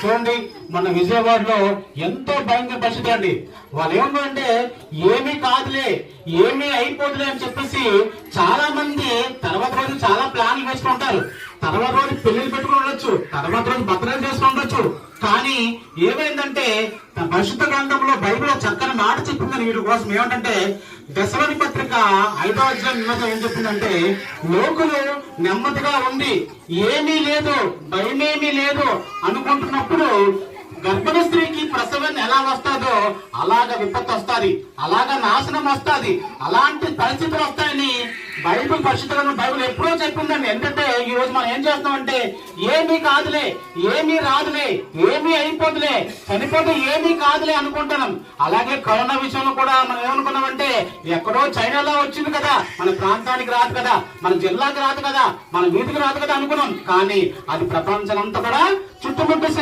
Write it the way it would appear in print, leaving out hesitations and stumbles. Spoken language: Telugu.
చూడండి, మన విజయవాడలో ఎంతో భయంకర పరిస్థితి అండి. వాళ్ళు ఏమన్నారంటే ఏమీ కాదులే, ఏమీ అయిపోదులే అని చెప్పేసి చాలా మంది తర్వాత రోజు చాలా ప్లాన్లు వేసుకుంటారు. తర్వాత రోజు పెళ్లిళ్ళు పెట్టుకుని ఉండొచ్చు, తర్వాత రోజు భద్రం చేసుకుని ఉండొచ్చు. కానీ ఏమైందంటే పరిశుద్ధ గ్రంథంలో బైబిల్ చక్కని మాట చెప్పిందని వీటి కోసం ఏమంటే దశలోని పత్రిక 5వ అధ్యాయం ఏం చెప్పిందంటే లోకులు నెమ్మదిగా ఉంది, ఏమీ లేదు, భయమేమీ లేదు అనుకుంటున్నప్పుడు గర్భిణీ స్త్రీకి ప్రసవం ఎలా వస్తుందో అలాగా విపత్తు వస్తుంది, అలాగా నాశనం వస్తుంది, అలాంటి పరిస్థితులు వస్తాయని బైబిల్ పరిశుద్ధంగా బైబిల్ ఎప్పుడో చెప్పిందండి. ఎందుకంటే ఈ రోజు మనం ఏం చేస్తామంటే ఏమీ కాదులే, ఏమీ రాదులే, ఏమీ అయిపోదులే, చనిపోతే ఏమీ కాదులే అనుకుంటున్నాం. అలాగే కరోనా విషయంలో కూడా మనం ఏమనుకున్నామంటే ఎక్కడో చైనాలో వచ్చింది కదా, మన ప్రాంతానికి రాదు కదా, మన జిల్లాకి రాదు కదా, మన వీధికి రాదు కదా అనుకున్నాం. కానీ అది ప్రపంచం అంతా కూడా చుట్టుముట్టేసి